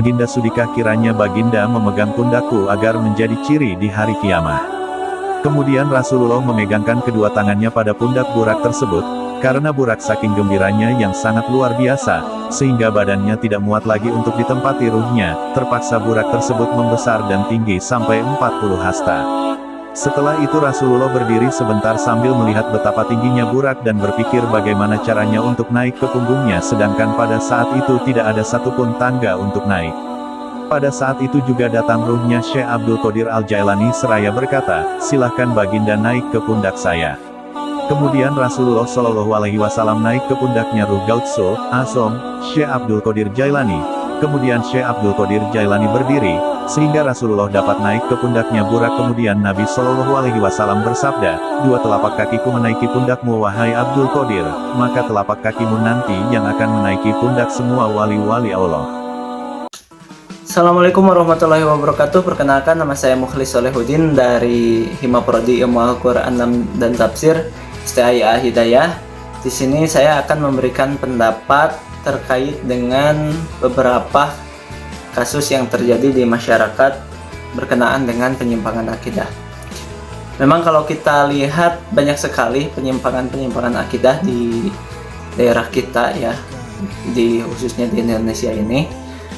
Baginda sudikah kiranya Baginda memegang pundakku agar menjadi ciri di hari kiamat. Kemudian Rasulullah memegangkan kedua tangannya pada pundak Burak tersebut, karena Burak saking gembiranya yang sangat luar biasa, sehingga badannya tidak muat lagi untuk ditempati ruhnya, terpaksa Burak tersebut membesar dan tinggi sampai 40 hasta. Setelah itu Rasulullah berdiri sebentar sambil melihat betapa tingginya Burak dan berpikir bagaimana caranya untuk naik ke punggungnya, sedangkan pada saat itu tidak ada satupun tangga untuk naik. Pada saat itu juga datang ruhnya Syekh Abdul Qadir Al-Jailani seraya berkata, "Silahkan Baginda naik ke pundak saya." Kemudian Rasulullah Shallallahu Alaihi Wasallam naik ke pundaknya ruh Gautsul Asom, Syekh Abdul Qadir Jailani. Kemudian Syekh Abdul Qadir Jailani berdiri, sehingga Rasulullah dapat naik ke pundaknya Burak. Kemudian Nabi Shallallahu Alaihi Wasallam bersabda, "Dua telapak kakiku menaiki pundakmu wahai Abdul Qadir, maka telapak kakimu nanti yang akan menaiki pundak semua wali-wali Allah." Assalamualaikum warahmatullahi wabarakatuh. Perkenalkan, nama saya Mukhlis Solehuddin dari Himaprodi Ilmu Al-Quran dan Tafsir STIA Hidayah. Di sini saya akan memberikan pendapat terkait dengan beberapa kasus yang terjadi di masyarakat berkenaan dengan penyimpangan akidah. Memang kalau kita lihat banyak sekali penyimpangan akidah di daerah kita ya, khususnya di Indonesia ini,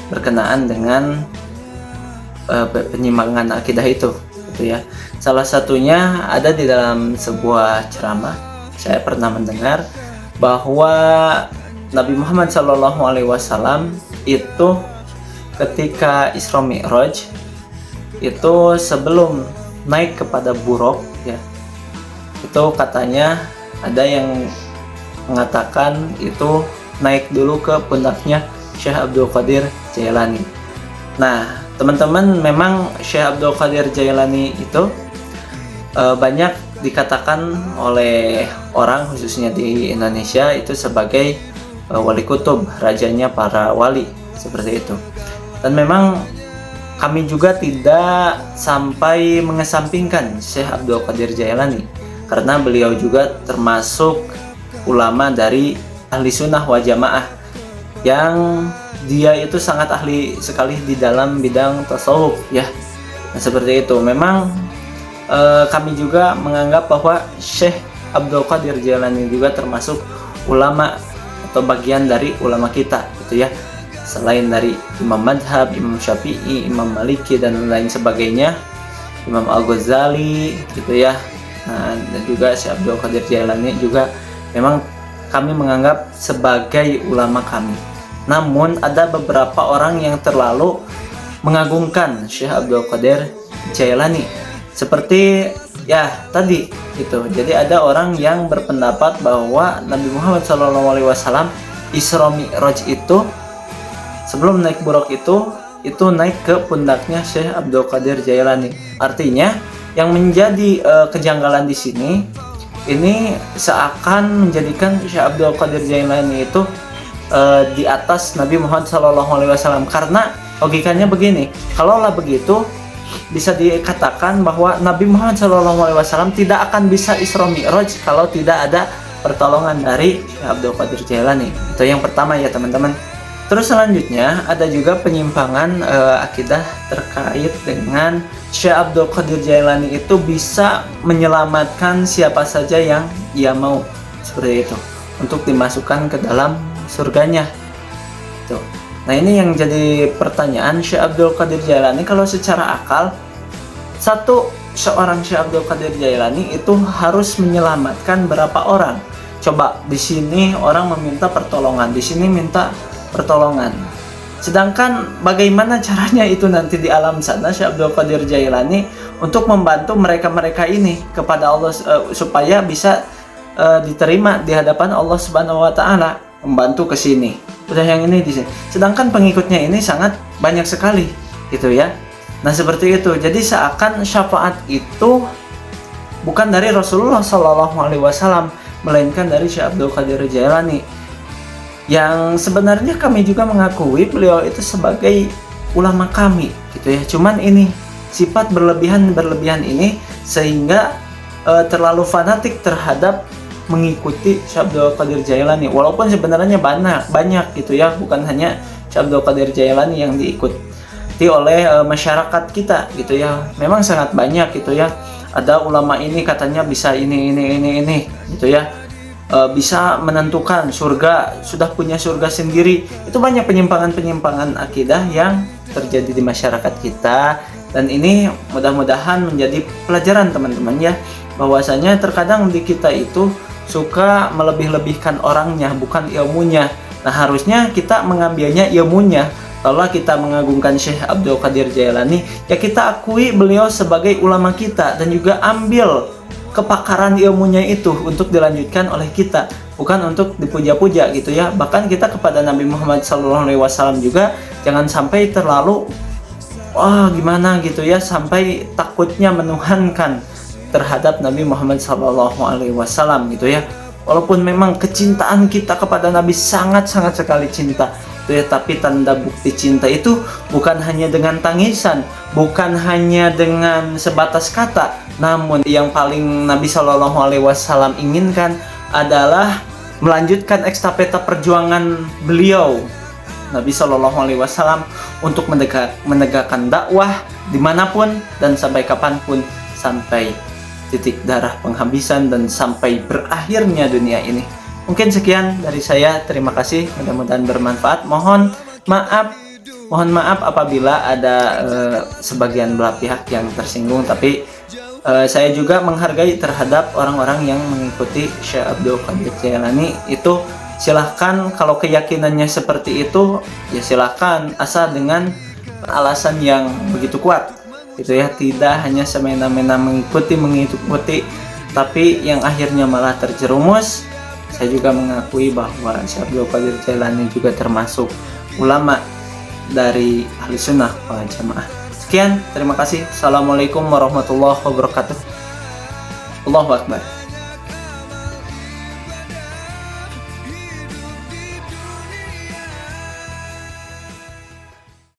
berkenaan dengan penyimpangan akidah itu gitu ya. Salah satunya ada di dalam sebuah ceramah. Saya pernah mendengar bahwa Nabi Muhammad SAW itu ketika Isra Mi'raj itu sebelum naik kepada Buraq ya, itu katanya ada yang mengatakan itu naik dulu ke pundaknya Syekh Abdul Qadir Jailani. Nah, teman-teman, memang Syekh Abdul Qadir Jailani itu banyak dikatakan oleh orang khususnya di Indonesia itu sebagai wali kutub, rajanya para wali, seperti itu. Dan memang kami juga tidak sampai mengesampingkan Syekh Abdul Qadir Jailani, karena beliau juga termasuk ulama dari ahli sunnah wal jamaah yang dia itu sangat ahli sekali di dalam bidang tasawuf ya. Nah, seperti itu. Memang kami juga menganggap bahwa Syekh Abdul Qadir Jailani juga termasuk ulama atau bagian dari ulama kita gitu ya. Selain dari Imam Madhab, Imam Syafi'i, Imam Maliki dan lain sebagainya, Imam Al-Ghazali gitu ya. Nah, dan juga Syekh Abdul Qadir Jailani juga memang kami menganggap sebagai ulama kami. Namun ada beberapa orang yang terlalu mengagungkan Syekh Abdul Qadir Jailani. Seperti ya tadi gitu. Jadi ada orang yang berpendapat bahwa Nabi Muhammad SAW Isra Mi'raj itu sebelum naik Buraq itu naik ke pundaknya Syekh Abdul Qadir Jailani. Artinya yang menjadi kejanggalan di sini ini seakan menjadikan Syekh Abdul Qadir Jailani itu di atas Nabi Muhammad SAW, karena logikanya begini, kalaulah begitu bisa dikatakan bahwa Nabi Muhammad SAW tidak akan bisa Isra Mi'raj kalau tidak ada pertolongan dari Syekh Abdul Qadir Jailani. Itu yang pertama ya teman-teman. Terus selanjutnya ada juga penyimpangan akidah terkait dengan Syekh Abdul Qadir Jailani itu bisa menyelamatkan siapa saja yang ia mau, seperti itu, untuk dimasukkan ke dalam surganya. Tuh. Nah, ini yang jadi pertanyaan, Syekh Abdul Qadir Jailani kalau secara akal seorang Syekh Abdul Qadir Jailani itu harus menyelamatkan berapa orang? Coba di sini orang meminta pertolongan, di sini minta pertolongan. Sedangkan bagaimana caranya itu nanti di alam sana Syekh Abdul Qadir Jailani untuk membantu mereka-mereka ini kepada Allah supaya bisa diterima di hadapan Allah Subhanahu wa taala, membantu ke sini. Udah yang ini di sini. Sedangkan pengikutnya ini sangat banyak sekali gitu ya. Nah, seperti itu. Jadi seakan syafaat itu bukan dari Rasulullah SAW, melainkan dari Syekh Abdul Qadir Jailani. Yang sebenarnya kami juga mengakui beliau itu sebagai ulama kami gitu ya. Cuman ini sifat berlebihan ini sehingga terlalu fanatik terhadap mengikuti Syekh Abdul Qadir Jailani, walaupun sebenarnya banyak gitu ya, bukan hanya Syekh Abdul Qadir Jailani yang diikuti oleh masyarakat kita gitu ya. Memang sangat banyak gitu ya. Ada ulama ini katanya bisa ini gitu ya. Bisa menentukan surga, sudah punya surga sendiri. Itu banyak penyimpangan-penyimpangan akidah yang terjadi di masyarakat kita, dan ini mudah-mudahan menjadi pelajaran teman-teman ya, bahwasanya terkadang di kita itu suka melebih-lebihkan orangnya, bukan ilmunya. Nah, harusnya kita mengambilnya ilmunya. Kalau kita mengagungkan Syekh Abdul Qadir Jailani, ya kita akui beliau sebagai ulama kita, dan juga ambil kepakaran ilmunya itu untuk dilanjutkan oleh kita, bukan untuk dipuja-puja gitu ya. Bahkan kita kepada Nabi Muhammad SAW juga jangan sampai terlalu gimana gitu ya, sampai takutnya menuhankan terhadap Nabi Muhammad SAW gitu ya. Walaupun memang kecintaan kita kepada Nabi sangat-sangat sekali cinta gitu ya, tapi tanda bukti cinta itu bukan hanya dengan tangisan, bukan hanya dengan sebatas kata, namun yang paling Nabi SAW inginkan adalah melanjutkan estafeta perjuangan beliau Nabi SAW untuk menegakkan dakwah dimanapun dan sampai kapanpun, sampai titik darah penghabisan dan sampai berakhirnya dunia ini. Mungkin sekian dari saya, terima kasih, mudah-mudahan bermanfaat. Mohon maaf apabila ada sebagian belah pihak yang tersinggung, tapi saya juga menghargai terhadap orang-orang yang mengikuti Syekh Abdul Qadir Jailani. Itu silahkan, kalau keyakinannya seperti itu ya silahkan, asal dengan alasan yang begitu kuat gitu ya, tidak hanya semena-mena mengikuti, tapi yang akhirnya malah terjerumus. Saya juga mengakui bahwa Syekh Abdul Qadir Jailani juga termasuk ulama dari Ahli Sunnah wal Jamaah. Sekian, terima kasih. Assalamualaikum warahmatullahi wabarakatuh. Allahu Akbar.